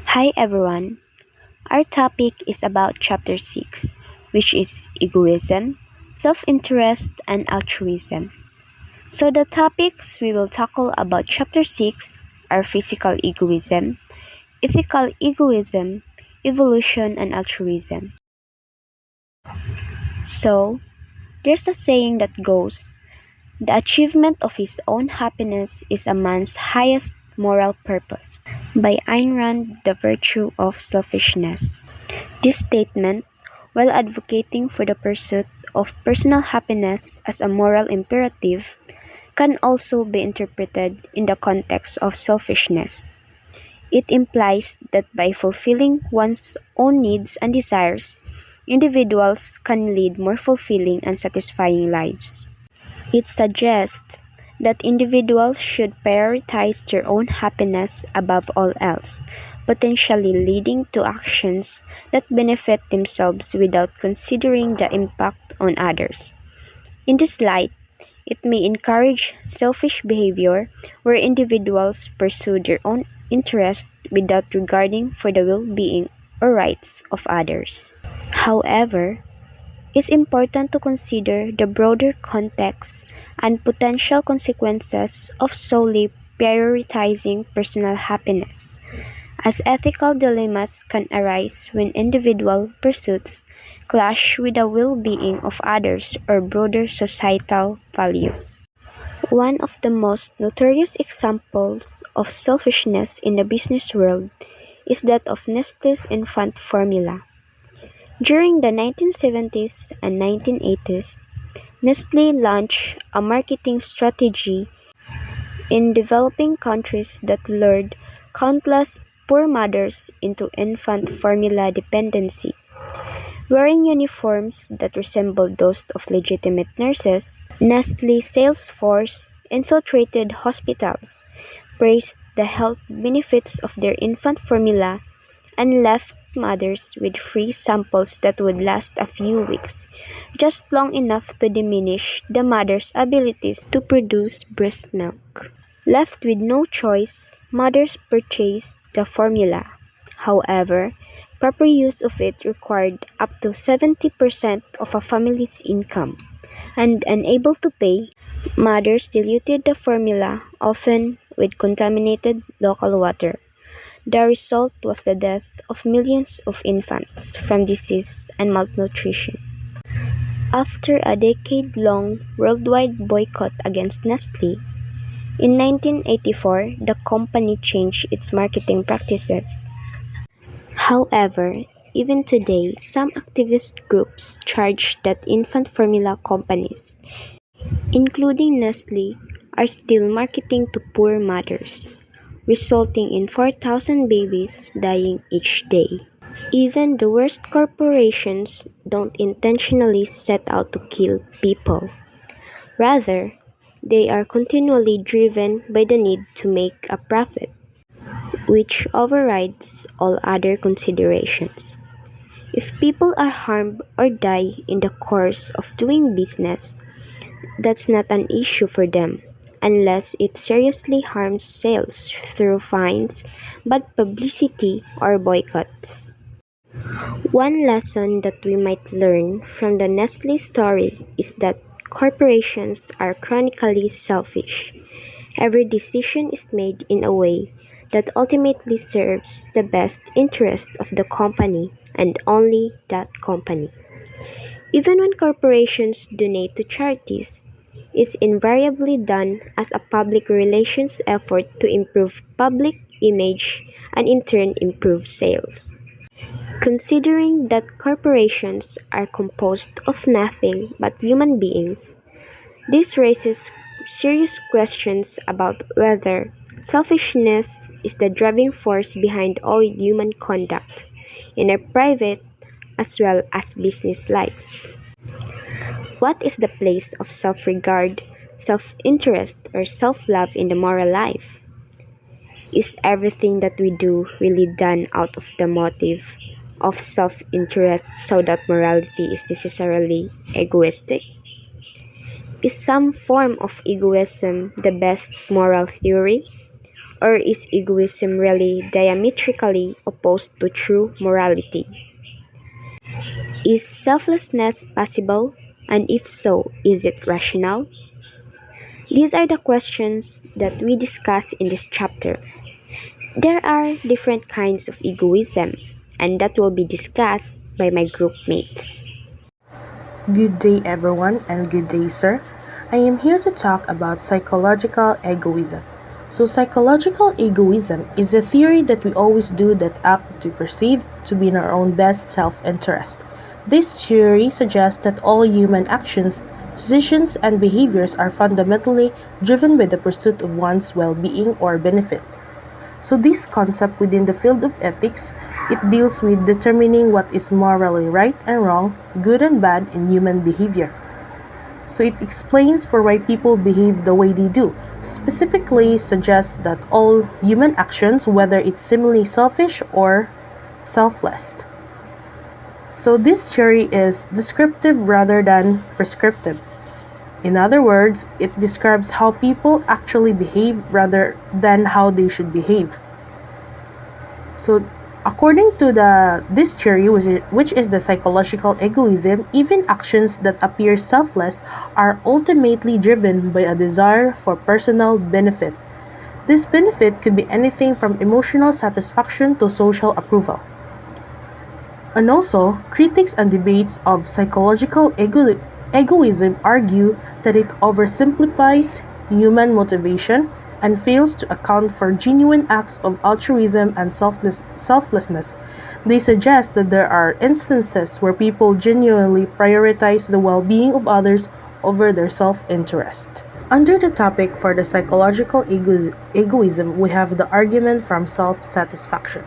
Hi everyone. Our topic is about chapter 6, which is egoism, self-interest, and altruism. So the topics we will tackle about chapter 6 are physical egoism, ethical egoism, evolution, and altruism. So, there's a saying that goes, the achievement of his own happiness is a man's highest moral purpose, by Ayn Rand, The Virtue of Selfishness. This statement, while advocating for the pursuit of personal happiness as a moral imperative, can also be interpreted in the context of selfishness. It implies that by fulfilling one's own needs and desires, individuals can lead more fulfilling and satisfying lives. It suggests that individuals should prioritize their own happiness above all else, potentially leading to actions that benefit themselves without considering the impact on others. In this light, it may encourage selfish behavior where individuals pursue their own interests without regarding for the well-being or rights of others. However, it's important to consider the broader context and potential consequences of solely prioritizing personal happiness, as ethical dilemmas can arise when individual pursuits clash with the well-being of others or broader societal values. One of the most notorious examples of selfishness in the business world is that of Nestlé's infant formula. During the 1970s and 1980s, Nestlé launched a marketing strategy in developing countries that lured countless poor mothers into infant formula dependency. Wearing uniforms that resembled those of legitimate nurses, Nestlé's sales force infiltrated hospitals, praised the health benefits of their infant formula, and left mothers with free samples that would last a few weeks, just long enough to diminish the mother's abilities to produce breast milk. Left with no choice, mothers purchased the formula. However, proper use of it required up to 70% of a family's income, and unable to pay, mothers diluted the formula, often with contaminated local water. The result was the death of millions of infants from disease and malnutrition. After a decade-long worldwide boycott against Nestle, in 1984 the company changed its marketing practices. However, even today, some activist groups charge that infant formula companies, including Nestle, are still marketing to poor mothers, resulting in 4,000 babies dying each day. Even the worst corporations don't intentionally set out to kill people. Rather, they are continually driven by the need to make a profit, which overrides all other considerations. If people are harmed or die in the course of doing business, that's not an issue for them, unless it seriously harms sales through fines, bad publicity, or boycotts. One lesson that we might learn from the Nestle story is that corporations are chronically selfish. Every decision is made in a way that ultimately serves the best interest of the company and only that company. Even when corporations donate to charities, it's invariably done as a public relations effort to improve public image and in turn improve sales. Considering that corporations are composed of nothing but human beings, this raises serious questions about whether selfishness is the driving force behind all human conduct in our private as well as business lives. What is the place of self-regard, self-interest, or self-love in the moral life? Is everything that we do really done out of the motive of self-interest so that morality is necessarily egoistic? Is some form of egoism the best moral theory? Or is egoism really diametrically opposed to true morality? Is selflessness possible? And if so, is it rational? These are the questions that we discuss in this chapter. There are different kinds of egoism, and that will be discussed by my group mates. Good day, everyone, and good day, sir. I am here to talk about psychological egoism. So, psychological egoism is a theory that we always do that act to perceive to be in our own best self interest. This theory suggests that all human actions, decisions, and behaviors are fundamentally driven by the pursuit of one's well being or benefit. So this concept within the field of ethics, it deals with determining what is morally right and wrong, good and bad in human behavior. So it explains for why people behave the way they do. Specifically suggests that all human actions, whether it's seemingly selfish or selfless. So this theory is descriptive rather than prescriptive. In other words, it describes how people actually behave rather than how they should behave. So, according to this theory, which is the psychological egoism, even actions that appear selfless are ultimately driven by a desire for personal benefit. This benefit could be anything from emotional satisfaction to social approval. And also, critics and debates of psychological egoism argue that it oversimplifies human motivation and fails to account for genuine acts of altruism and selflessness. They suggest that there are instances where people genuinely prioritize the well being of others over their self interest. Under the topic for the psychological egoism, we have the argument from self satisfaction.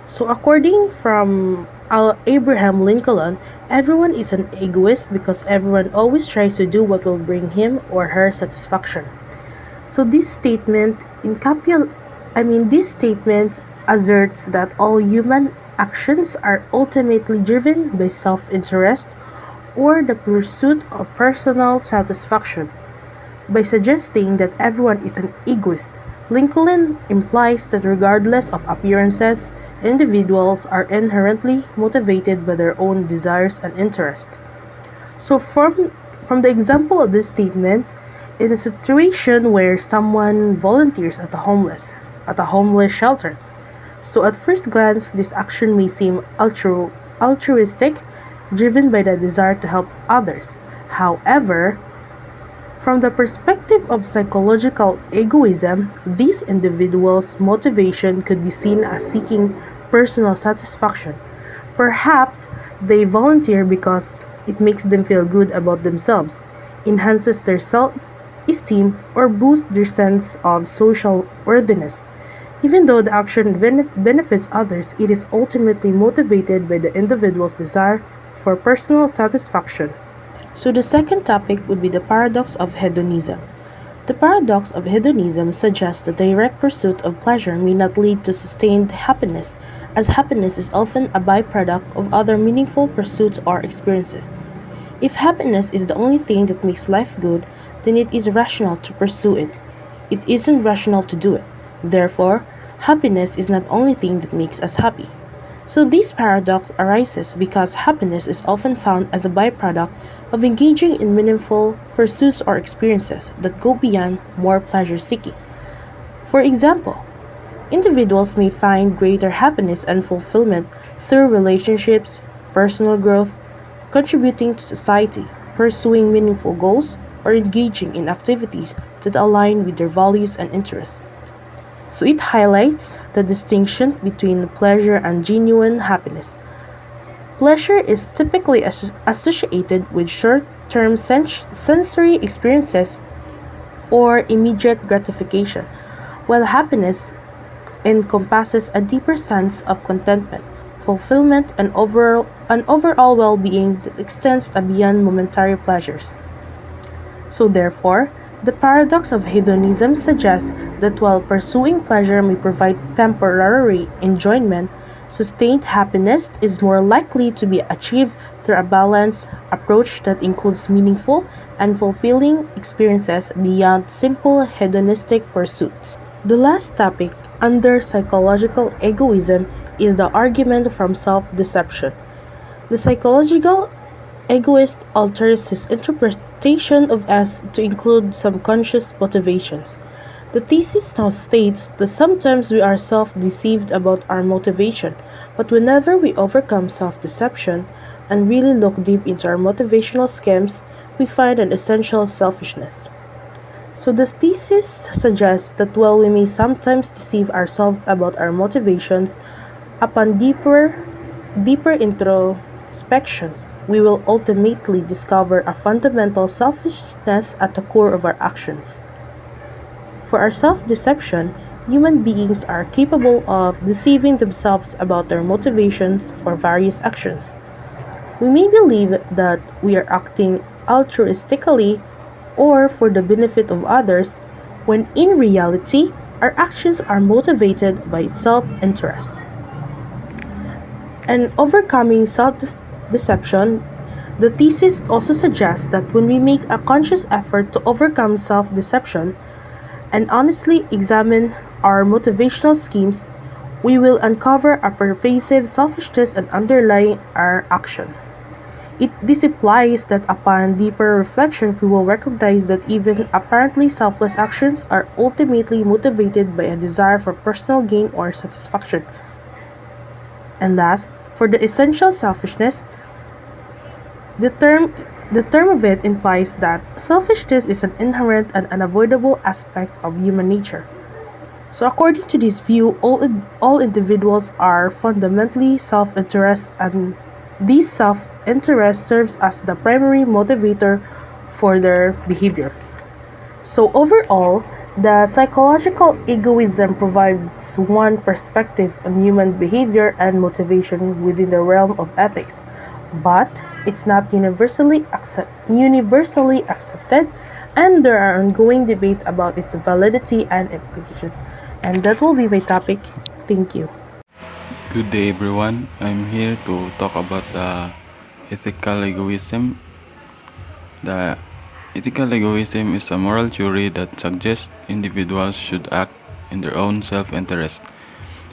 So according from Abraham Lincoln, everyone is an egoist because everyone always tries to do what will bring him or her satisfaction. So this statement asserts that all human actions are ultimately driven by self-interest or the pursuit of personal satisfaction. By suggesting that everyone is an egoist, Lincoln implies that regardless of appearances, individuals are inherently motivated by their own desires and interests. So from the example of this statement, in a situation where someone volunteers at a homeless shelter. So at first glance, this action may seem altruistic, driven by the desire to help others. However, from the perspective of psychological egoism, these individuals' motivation could be seen as seeking personal satisfaction. Perhaps they volunteer because it makes them feel good about themselves, enhances their self esteem, or boosts their sense of social worthiness. Even though the action benefits others, it is ultimately motivated by the individual's desire for personal satisfaction. So the second topic would be the paradox of hedonism. The paradox of hedonism suggests the direct pursuit of pleasure may not lead to sustained happiness, as happiness is often a byproduct of other meaningful pursuits or experiences. If happiness is the only thing that makes life good, then it is rational to pursue it. It isn't rational to do it. Therefore, happiness is not the only thing that makes us happy. So this paradox arises because happiness is often found as a byproduct of engaging in meaningful pursuits or experiences that go beyond more pleasure seeking. For example, individuals may find greater happiness and fulfillment through relationships, personal growth, contributing to society, pursuing meaningful goals, or engaging in activities that align with their values and interests. So it highlights the distinction between pleasure and genuine happiness. Pleasure is typically associated with short-term sensory experiences or immediate gratification, while happiness encompasses a deeper sense of contentment, fulfillment, and overall well-being that extends beyond momentary pleasures. So therefore, the paradox of hedonism suggests that while pursuing pleasure may provide temporary enjoyment, sustained happiness is more likely to be achieved through a balanced approach that includes meaningful and fulfilling experiences beyond simple hedonistic pursuits. The last topic under psychological egoism is the argument from self-deception. The psychological egoist alters his interpretation of S to include subconscious motivations. The thesis now states that sometimes we are self-deceived about our motivation, but whenever we overcome self-deception and really look deep into our motivational schemes, we find an essential selfishness. So the thesis suggests that while we may sometimes deceive ourselves about our motivations, upon deeper introspections, we will ultimately discover a fundamental selfishness at the core of our actions. For our self-deception, human beings are capable of deceiving themselves about their motivations for various actions. We may believe that we are acting altruistically or for the benefit of others, when in reality, our actions are motivated by self-interest. And overcoming self-deception, the thesis also suggests that when we make a conscious effort to overcome self-deception and honestly examine our motivational schemes, we will uncover a pervasive selfishness and underlying our action. This implies that upon deeper reflection, we will recognize that even apparently selfless actions are ultimately motivated by a desire for personal gain or satisfaction. And last, for the essential selfishness, the term the term of it implies that selfishness is an inherent and unavoidable aspect of human nature. So according to this view, all individuals are fundamentally self-interest, and this self-interest serves as the primary motivator for their behavior. So overall, the psychological egoism provides one perspective on human behavior and motivation within the realm of ethics, but it's not universally accepted, and there are ongoing debates about its validity and implication. And that will be my topic. Thank you. Good day, everyone. I'm here to talk about the ethical egoism. The ethical egoism is a moral theory that suggests individuals should act in their own self interest.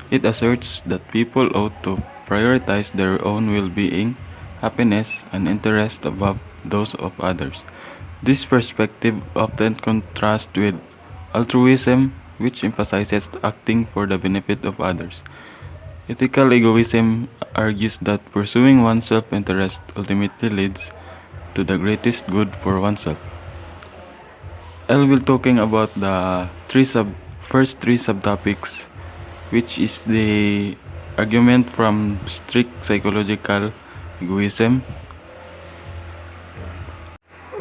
It asserts that people ought to prioritize their own well being, happiness, and interest above those of others. This perspective often contrasts with altruism, which emphasizes acting for the benefit of others. Ethical egoism argues that pursuing one's self interest ultimately leads to the greatest good for oneself. I will be talking about the first three subtopics, which is the argument from strict psychological egoism,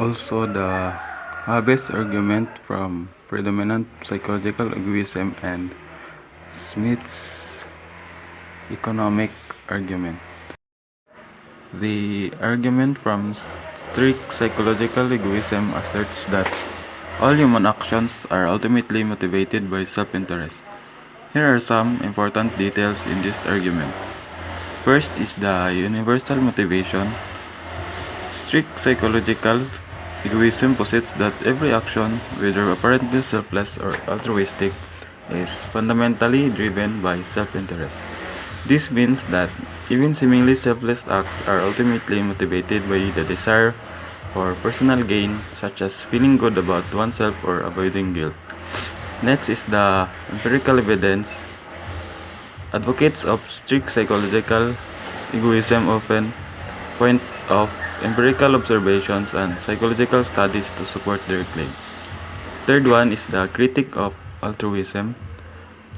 also the Habe's argument from predominant psychological egoism, and Smith's economic argument. The argument from strict psychological egoism asserts that all human actions are ultimately motivated by self-interest. Here are some important details in this argument. First is the universal motivation. Strict psychological egoism posits that every action, whether apparently selfless or altruistic, is fundamentally driven by self-interest. This means that even seemingly selfless acts are ultimately motivated by the desire for personal gain, such as feeling good about oneself or avoiding guilt. Next is the empirical evidence. Advocates of strict psychological egoism often point of empirical observations and psychological studies to support their claim. Third one is the critique of altruism.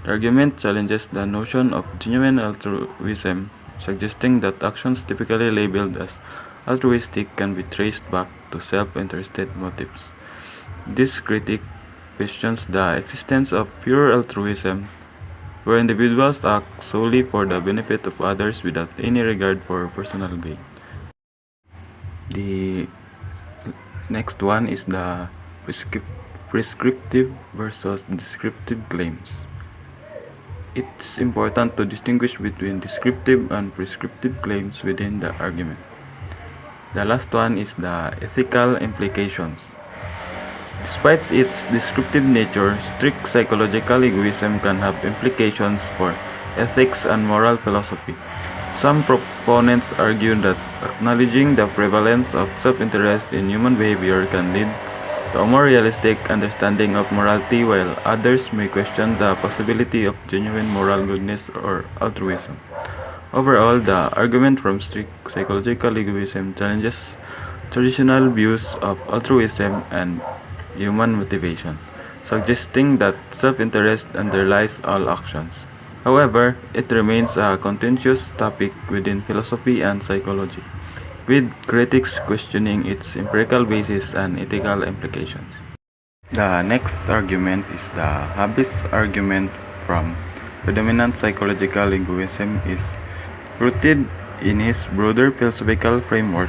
The argument challenges the notion of genuine altruism, suggesting that actions typically labeled as altruistic can be traced back to self-interested motives. This critique questions the existence of pure altruism, where individuals act solely for the benefit of others without any regard for personal gain. The next one is the prescriptive versus descriptive claims. It's important to distinguish between descriptive and prescriptive claims within the argument. The last one is the ethical implications. Despite its descriptive nature, strict psychological egoism can have implications for ethics and moral philosophy. Some proponents argue that acknowledging the prevalence of self-interest in human behavior can lead to a more realistic understanding of morality, while others may question the possibility of genuine moral goodness or altruism. Overall, the argument from strict psychological egoism challenges traditional views of altruism and human motivation, suggesting that self-interest underlies all actions. However, it remains a contentious topic within philosophy and psychology, with critics questioning its empirical basis and ethical implications. The next argument is the Habis argument from predominant psychological egoism is rooted in his broader philosophical framework,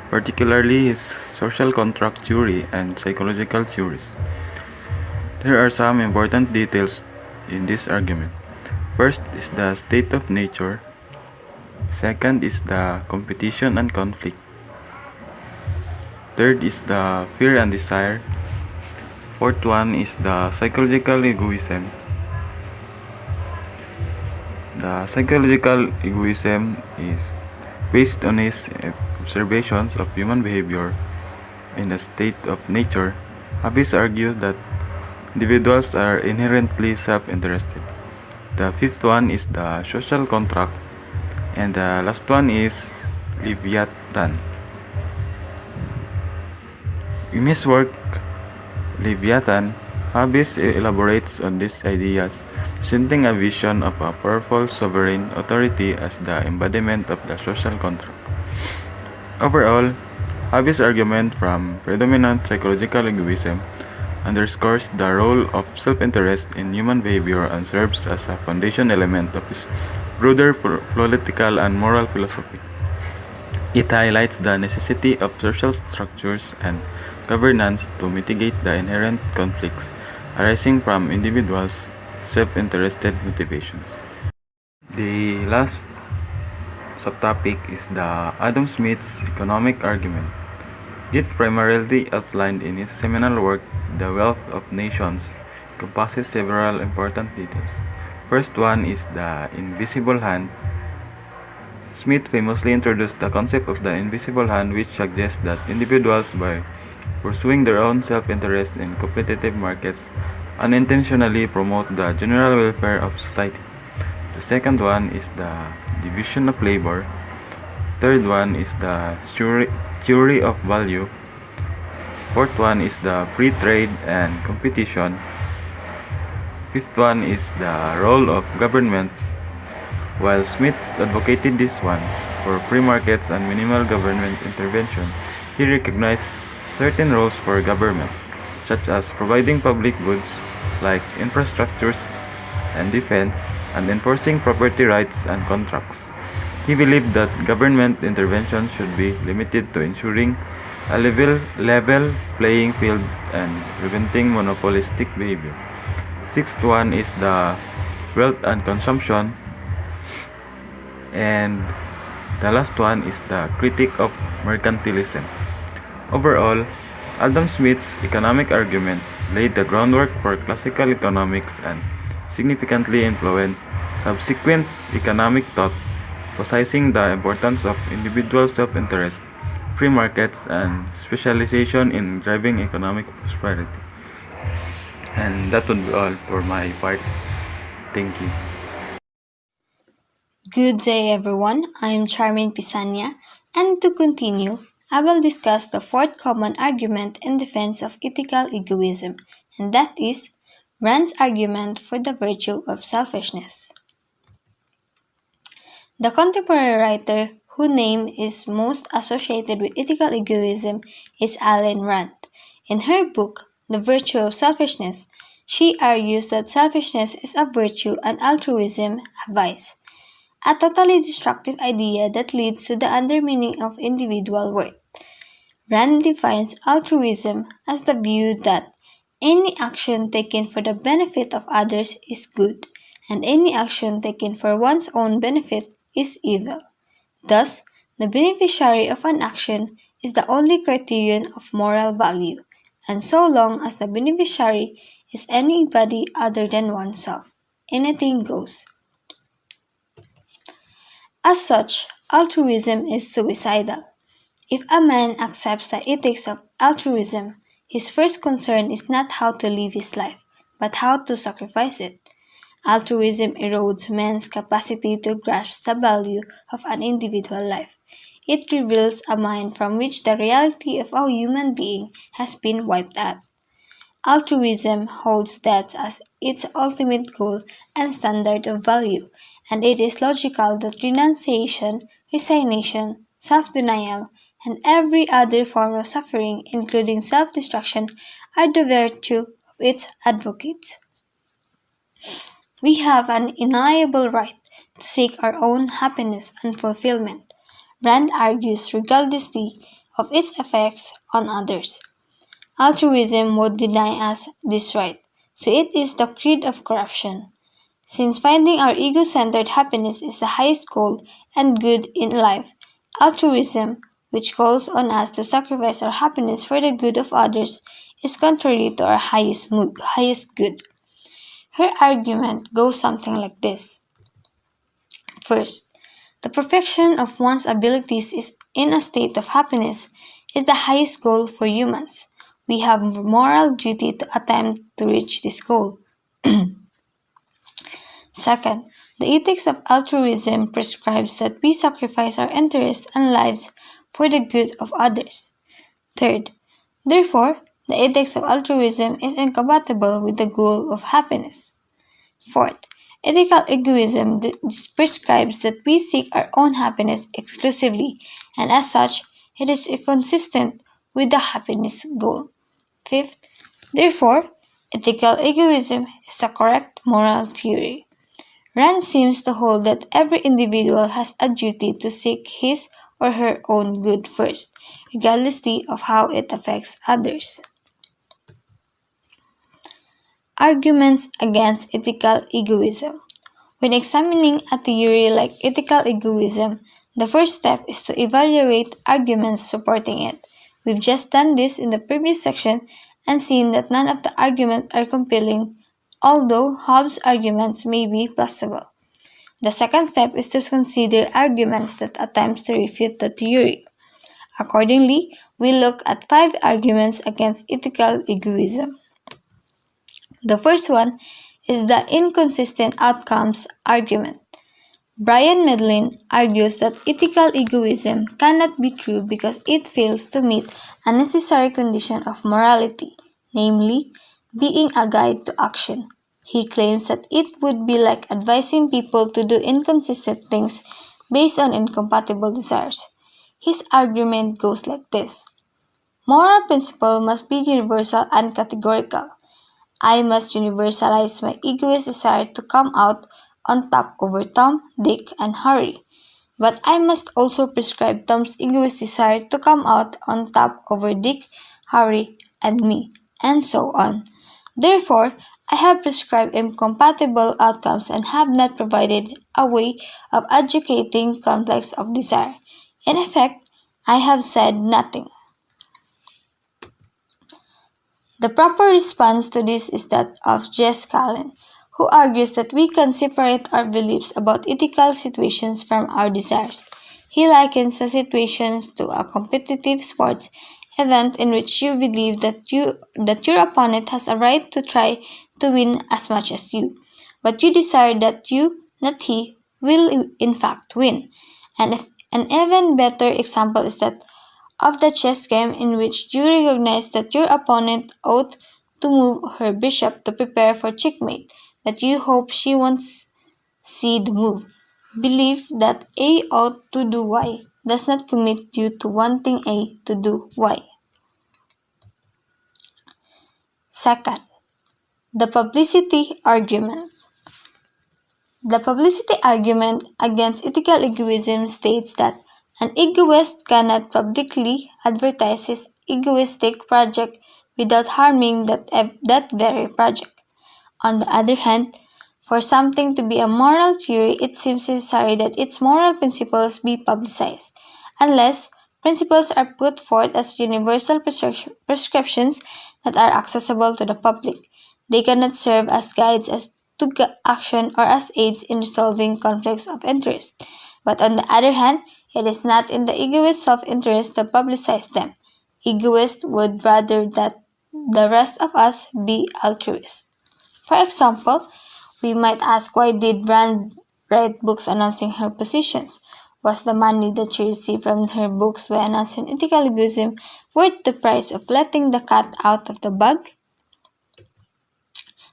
particularly his social contract theory and psychological theories. There are some important details in this argument. First is the state of nature. Second is the competition and conflict. Third is the fear and desire. Fourth one is the psychological egoism. The psychological egoism is based on his observations of human behavior in the state of nature. Habis argued that individuals are inherently self-interested. The fifth one is the social contract, and the last one is Leviathan. In his work, Leviathan, Habis elaborates on these ideas, presenting a vision of a powerful sovereign authority as the embodiment of the social contract. Overall, Habis' argument from predominant psychological egoism underscores the role of self-interest in human behavior and serves as a foundation element of his broader political and moral philosophy. It highlights the necessity of social structures and governance to mitigate the inherent conflicts arising from individuals' self-interested motivations. The last subtopic is the Adam Smith's economic argument. It primarily outlined in his seminal work, The Wealth of Nations, encompasses several important details. First one is the invisible hand. Smith famously introduced the concept of the invisible hand, which suggests that individuals, by pursuing their own self-interest in competitive markets, unintentionally promote the general welfare of society. The second one is the division of labor. Third one is the theory of value. Fourth one is the free trade and competition. Fifth one is the role of government. While Smith advocated this one for free markets and minimal government intervention, he recognized certain roles for government, such as providing public goods like infrastructures and defense, and enforcing property rights and contracts. He believed that government intervention should be limited to ensuring a level playing field and preventing monopolistic behavior. Sixth one is the wealth and consumption, and the last one is the critique of mercantilism. Overall, Adam Smith's economic argument laid the groundwork for classical economics and significantly influenced subsequent economic thought, emphasizing the importance of individual self-interest, free markets, and specialization in driving economic prosperity. And that would be all for my part. Thank you. Good day, everyone. I am Charmin Pisania, and to continue, I will discuss the fourth common argument in defense of ethical egoism, and that is Rand's argument for the virtue of selfishness. The contemporary writer whose name is most associated with ethical egoism is Ayn Rand. In her book, The Virtue of Selfishness, she argues that selfishness is a virtue and altruism a vice, a totally destructive idea that leads to the undermining of individual worth. Rand defines altruism as the view that any action taken for the benefit of others is good, and any action taken for one's own benefit is evil. Thus, the beneficiary of an action is the only criterion of moral value, and so long as the beneficiary is anybody other than oneself, anything goes. As such, altruism is suicidal. If a man accepts the ethics of altruism, his first concern is not how to live his life, but how to sacrifice it. Altruism erodes man's capacity to grasp the value of an individual life. It reveals a mind from which the reality of a human being has been wiped out. Altruism holds that as its ultimate goal and standard of value, and it is logical that renunciation, resignation, self denial, and every other form of suffering, including self destruction, are the virtue of its advocates. We have an inalienable right to seek our own happiness and fulfillment, Rand argues, regardlessly of its effects on others. Altruism would deny us this right, so it is the creed of corruption. Since finding our ego centered happiness is the highest goal and good in life, altruism, which calls on us to sacrifice our happiness for the good of others, is contrary to our highest good. Her argument goes something like this. First, the perfection of one's abilities is in a state of happiness is the highest goal for humans. We have moral duty to attempt to reach this goal. Second, the ethics of altruism prescribes that we sacrifice our interests and lives for the good of others. Third, therefore, the ethics of altruism is incompatible with the goal of happiness. Fourth, ethical egoism prescribes that we seek our own happiness exclusively, and as such, it is inconsistent with the happiness goal. Fifth, therefore, ethical egoism is a correct moral theory. Rand seems to hold that every individual has a duty to seek his or her own good first, regardlessly of how it affects others. Arguments against ethical egoism. When examining a theory like ethical egoism, the first step is to evaluate arguments supporting it. We've just done this in the previous section and seen that none of the arguments are compelling, although Hobbes' arguments may be plausible. The second step is to consider arguments that attempt to refute the theory. Accordingly, we look at 5 arguments against ethical egoism. The first one is the inconsistent outcomes argument. Brian Medlin argues that ethical egoism cannot be true because it fails to meet a necessary condition of morality, namely, being a guide to action. He claims that it would be like advising people to do inconsistent things based on incompatible desires. His argument goes like this. Moral principle must be universal and categorical. I must universalize my egoist desire to come out on top over Tom, Dick, and Harry. But I must also prescribe Tom's egoist desire to come out on top over Dick, Harry, and me, and so on. Therefore, I have prescribed incompatible outcomes and have not provided a way of educating conflicts of desire. In effect, I have said nothing. The proper response to this is that of Jess Callen, who argues that we can separate our beliefs about ethical situations from our desires. He likens the situations to a competitive sports event in which you believe that your opponent has a right to try to win as much as you, but you desire that you, not he, will in fact win. And if, an even better example is that of the chess game in which you recognize that your opponent ought to move her bishop to prepare for checkmate, but you hope she won't see the move. Belief that A ought to do Y does not commit you to wanting A to do Y. Second, the publicity argument. The publicity argument against ethical egoism states that an egoist cannot publicly advertise his egoistic project without harming that very project. On the other hand, for something to be a moral theory, it seems necessary that its moral principles be publicized, unless Principles are put forth as universal prescriptions that are accessible to the public. They cannot serve as guides as to action or as aids in resolving conflicts of interest. But on the other hand, it is not in the egoist's self-interest to publicize them. Egoists would rather that the rest of us be altruists. For example, we might ask, why did Rand write books announcing her positions? Was the money that she received from her books by announcing ethical egoism worth the price of letting the cat out of the bag?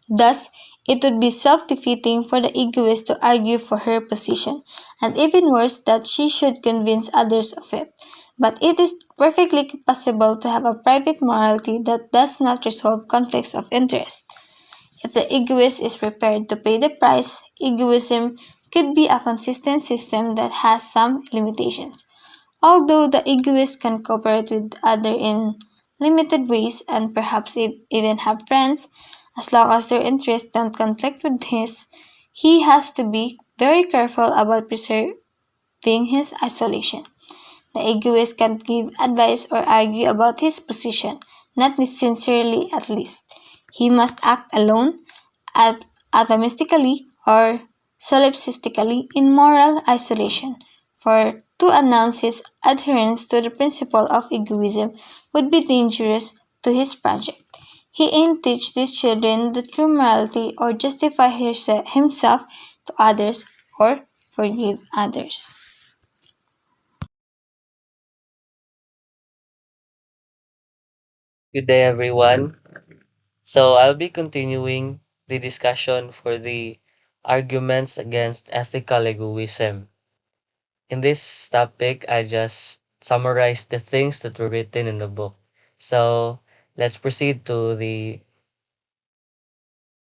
Thus, it would be self-defeating for the egoist to argue for her position, and even worse that she should convince others of it. But it is perfectly possible to have a private morality that does not resolve conflicts of interest. If the egoist is prepared to pay the price, egoism could be a consistent system that has some limitations. Although the egoist can cooperate with others in limited ways and perhaps even have friends, as long as their interests don't conflict with his, he has to be very careful about preserving his isolation. The egoist can't give advice or argue about his position, not sincerely at least. He must act alone, atomistically, or solipsistically in moral isolation. For to announce his adherence to the principle of egoism would be dangerous to his project. He ain't teach these children the true morality or justify himself to others or forgive others. Good day, everyone. So I'll be continuing the discussion for the arguments against ethical egoism. In this topic, I just summarized the things that were written in the book. So let's proceed to the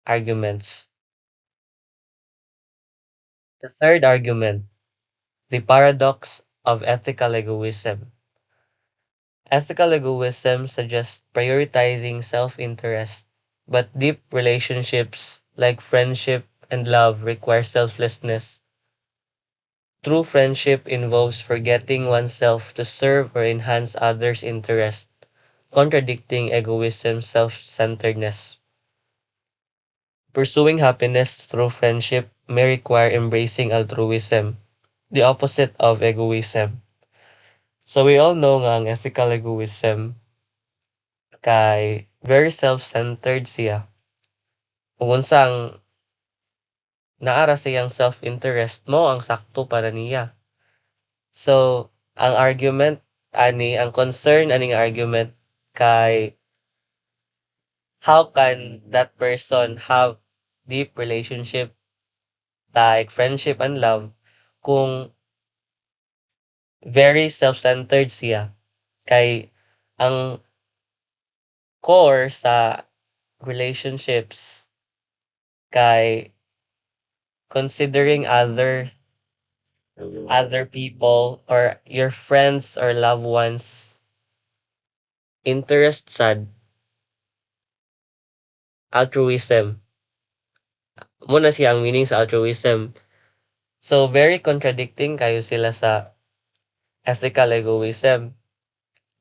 arguments. The third argument, the paradox of ethical egoism. Ethical egoism suggests prioritizing self-interest, but deep relationships like friendship and love require selflessness. True friendship involves forgetting oneself to serve or enhance others' interest, contradicting egoism's self-centeredness. Pursuing happiness through friendship may require embracing altruism, the opposite of egoism. So we all know nga ang ethical egoism kay very self-centered siya. Kung unsang naara siyang self-interest mo ang sakto para niya. So, ang argument ang concern aning argument kay how can that person have deep relationship like friendship and love kung very self-centered siya. Kay ang core sa relationships kay considering other people or your friends or loved ones interest sad altruism. Muna siya ang meaning sa altruism. So very contradicting kayo sila sa ethical egoism.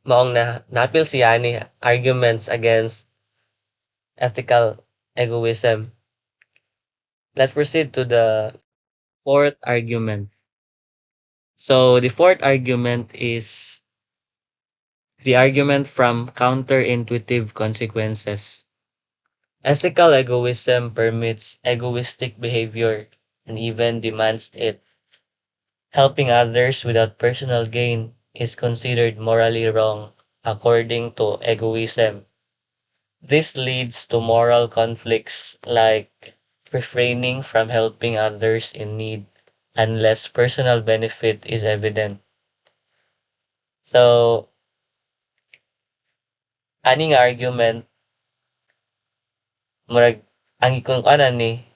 Maong na napil siya ni arguments against ethical egoism. Let's proceed to the fourth argument. So the fourth argument is the argument from counterintuitive consequences. Ethical egoism permits egoistic behavior and even demands it. Helping others without personal gain is considered morally wrong according to egoism. This leads to moral conflicts like refraining from helping others in need unless personal benefit is evident. So, aning argument, murag, ang ikong kanan ni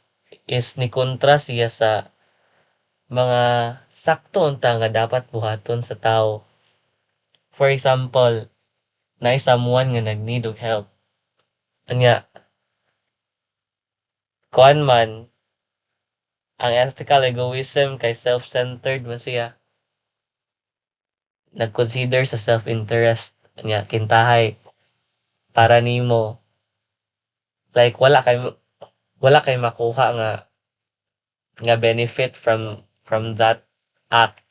is ni kontra siya sa mga sakto unta nga dapat buhaton sa tao. For example, na someone nga nag-need og help. Anya, kuan man, ang ethical egoism kay self-centered man siya. nag-consider sa self-interest nga kintahay para nimo, like wala kay makuha nga benefit from that act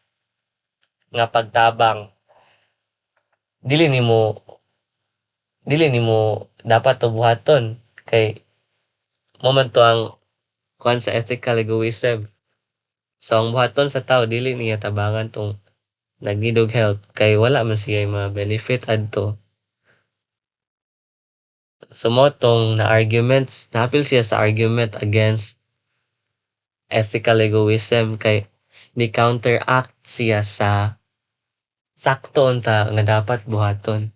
nga pagtabang, dili nimo dili nimo dapat tubuhaton kay mo man to ang kuan sa ethical egoism. So ang buhaton sa tao dili niya tabangan tong nag-need og help kay wala man siya mga benefit adto. So mo tong na-arguments, napil siya sa argument against ethical egoism kay ni counteract siya sa sakto unta nga dapat buhaton.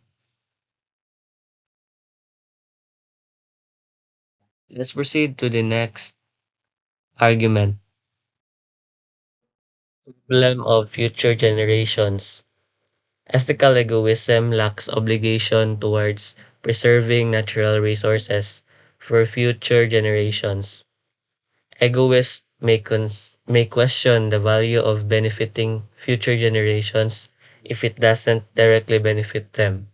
Let's proceed to the next argument. Problem of future generations. Ethical egoism lacks obligation towards preserving natural resources for future generations. Egoists may question the value of benefiting future generations if it doesn't directly benefit them.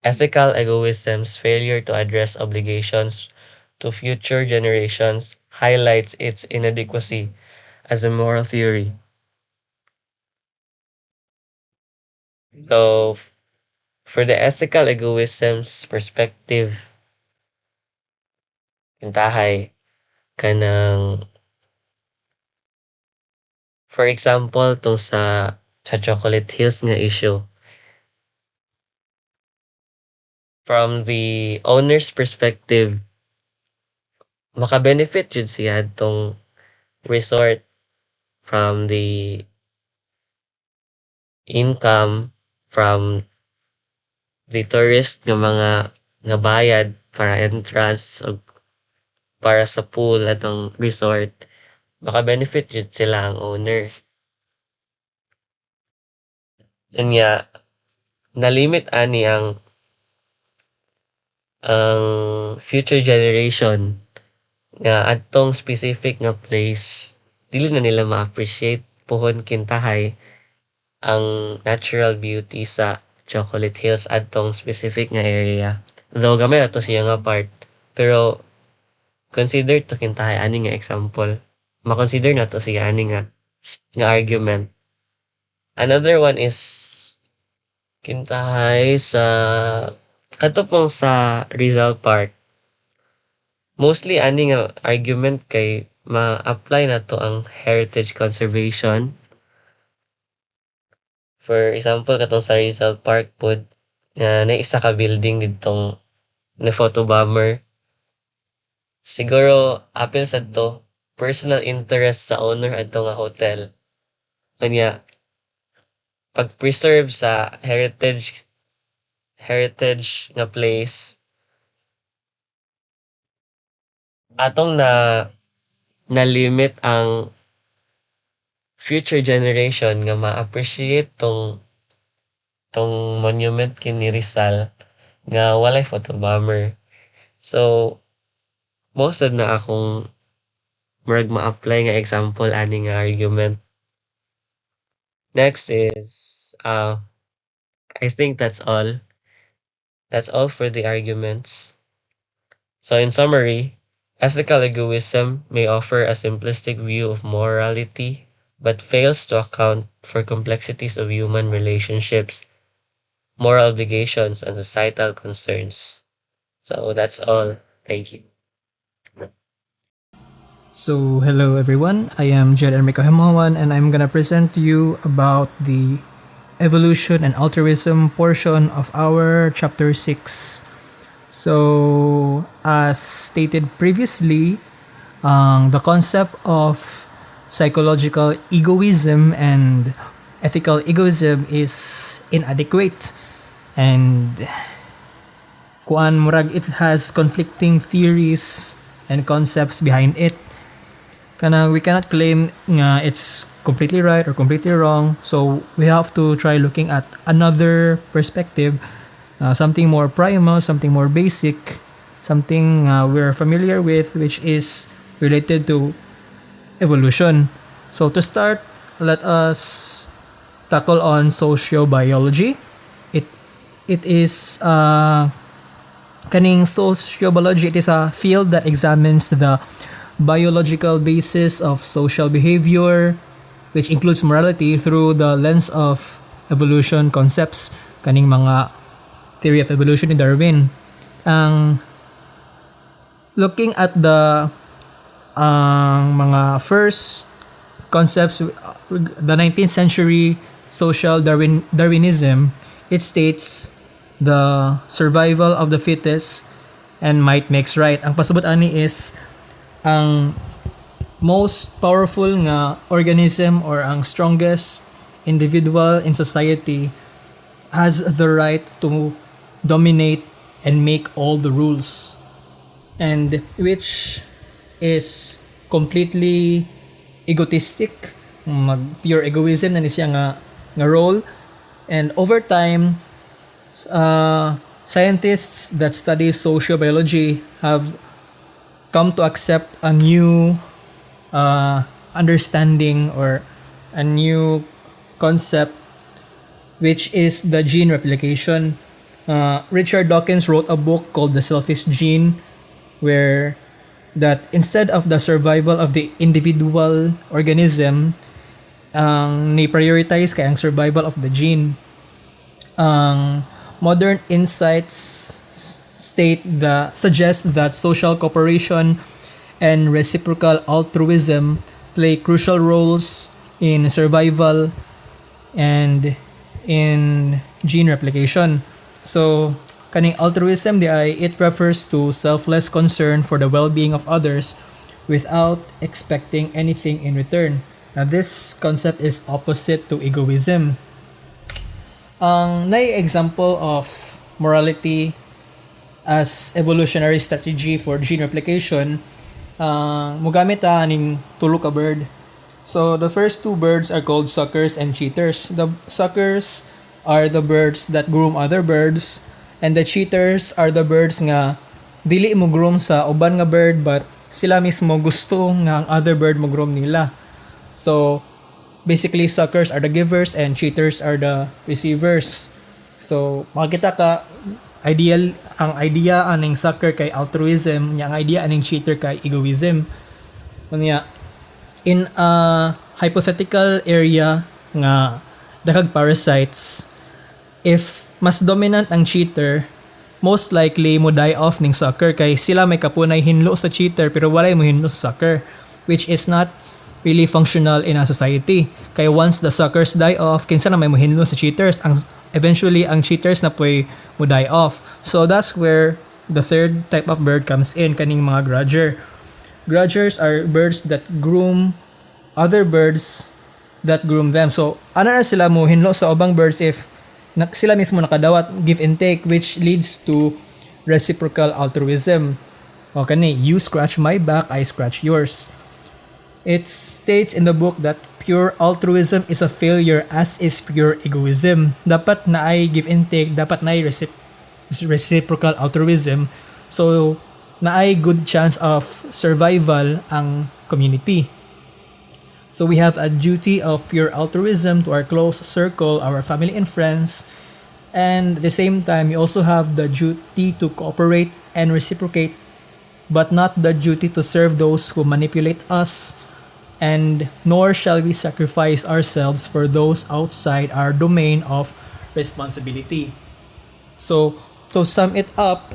Ethical egoism's failure to address obligations to future generations highlights its inadequacy as a moral theory. So, for the ethical egoism's perspective, intahay kanang, for example, tong sa Chocolate Hills nga issue. From the owner's perspective, maka-benefit jud siya tong resort from the income from the tourist nga bayad para entrance o para sa pool atong resort. Maka-benefit jud sila ang owner. Kanya nalimit ani ang future generation nga adtong specific nga place dili na nila ma-appreciate puhon kintahay ang natural beauty sa Chocolate Hills adtong specific nga area. Though gamay ato siya nga part, pero consider to kintahay ani nga example. Ma-consider na to siya ani nga argument. Another one is kintahay sa katupong sa Rizal Park. Mostly ani nga argument kay ma-apply na to ang heritage conservation. For example, katong sa Rizal Park pod nga na isa ka building didtong na photo bomber. Siguro apil sa to personal interest sa owner adto nga hotel. Kanya pag-preserve sa heritage nga place atong na limit ang future generation nga ma-appreciate tong monument kini Rizal nga walay photo bomber. So most na akong murag ma-apply nga example ani nga argument. Next is I think that's all. That's all for the arguments. So in summary, ethical egoism may offer a simplistic view of morality, but fails to account for complexities of human relationships, moral obligations, and societal concerns. So that's all. Thank you. So, hello everyone. I am Jed Ermico Himawan and I'm gonna present to you about the evolution and altruism portion of our chapter 6. So, as stated previously, the concept of psychological egoism and ethical egoism is inadequate, and kuan murag it has conflicting theories and concepts behind it. We cannot claim nga it's completely right or completely wrong, so we have to try looking at another perspective, something more primal, something more basic, something we're familiar with, which is related to evolution. So to start, let us tackle on sociobiology. It it is kaning sociobiology. It is a field that examines the biological basis of social behavior, which includes morality through the lens of evolution concepts, kaning mga theory of evolution ni Darwin. Ang looking at the mga first concepts, the 19th century social Darwinism, it states the survival of the fittest and might makes right. Ang pasabot ani is ang most powerful nga organism or ang strongest individual in society has the right to dominate and make all the rules, and which is completely egotistic, mag pure egoism na ni siya nga role. And over time, scientists that study sociobiology have come to accept a new understanding or a new concept, which is the gene replication. Richard Dawkins wrote a book called The Selfish Gene, where that instead of the survival of the individual organism, ang ni-prioritize kay ang survival of the gene. Ang modern insights suggest that social cooperation and reciprocal altruism play crucial roles in survival and in gene replication. So, kaning altruism it refers to selfless concern for the well-being of others without expecting anything in return. Now, this concept is opposite to egoism. Ang example of morality as evolutionary strategy for gene replication, mugamit aning tulo ka bird. So the first two birds are called suckers and cheaters. The suckers are the birds that groom other birds, and the cheaters are the birds nga dili mo groom sa uban nga bird, but sila mismo gusto nga ang other bird mo groom nila. So basically, suckers are the givers and cheaters are the receivers. So makita ka, ang idea aning sucker kay altruism, ang idea aning cheater kay egoism. Unya, in a hypothetical area nga daghang parasites, if mas dominant ang cheater, most likely mo die off ning sucker kay sila may kapunay hinlo sa cheater pero walay mo hinlo sa sucker, which is not really functional in a society. Kaya once the suckers die off, kinsa na may mo hinlo sa cheaters, eventually ang cheaters na po'y mo die off. So that's where the third type of bird comes in, kaning mga grudger. Grudgers are birds that groom other birds that groom them. So ano na sila mo hinlo sa ubang birds if sila mismo nakadawat, give and take, which leads to reciprocal altruism. O kani, you scratch my back, I scratch yours. It states in the book that pure altruism is a failure, as is pure egoism. Dapat na ay give and take, dapat na ay reciprocal altruism. So, na ay good chance of survival ang community. So we have a duty of pure altruism to our close circle, our family and friends. And at the same time, we also have the duty to cooperate and reciprocate, but not the duty to serve those who manipulate us, and nor shall we sacrifice ourselves for those outside our domain of responsibility. So, to sum it up,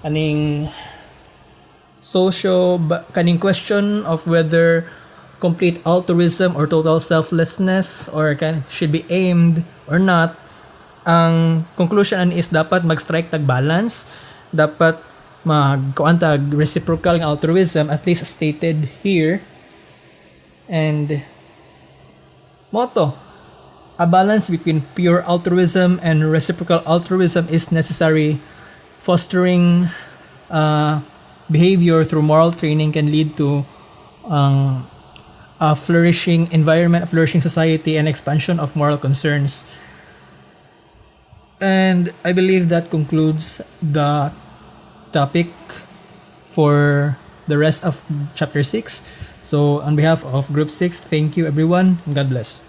kaning kaning question of whether complete altruism or total selflessness should be aimed or not, ang conclusion is dapat mag-strike tag balance, dapat magkuantag reciprocal ng altruism, at least stated here. And motto, a balance between pure altruism and reciprocal altruism is necessary. Fostering behavior through moral training can lead to a flourishing environment, a flourishing society, and expansion of moral concerns. And I believe that concludes the topic for the rest of chapter 6. So on behalf of group 6, thank you everyone, and God bless.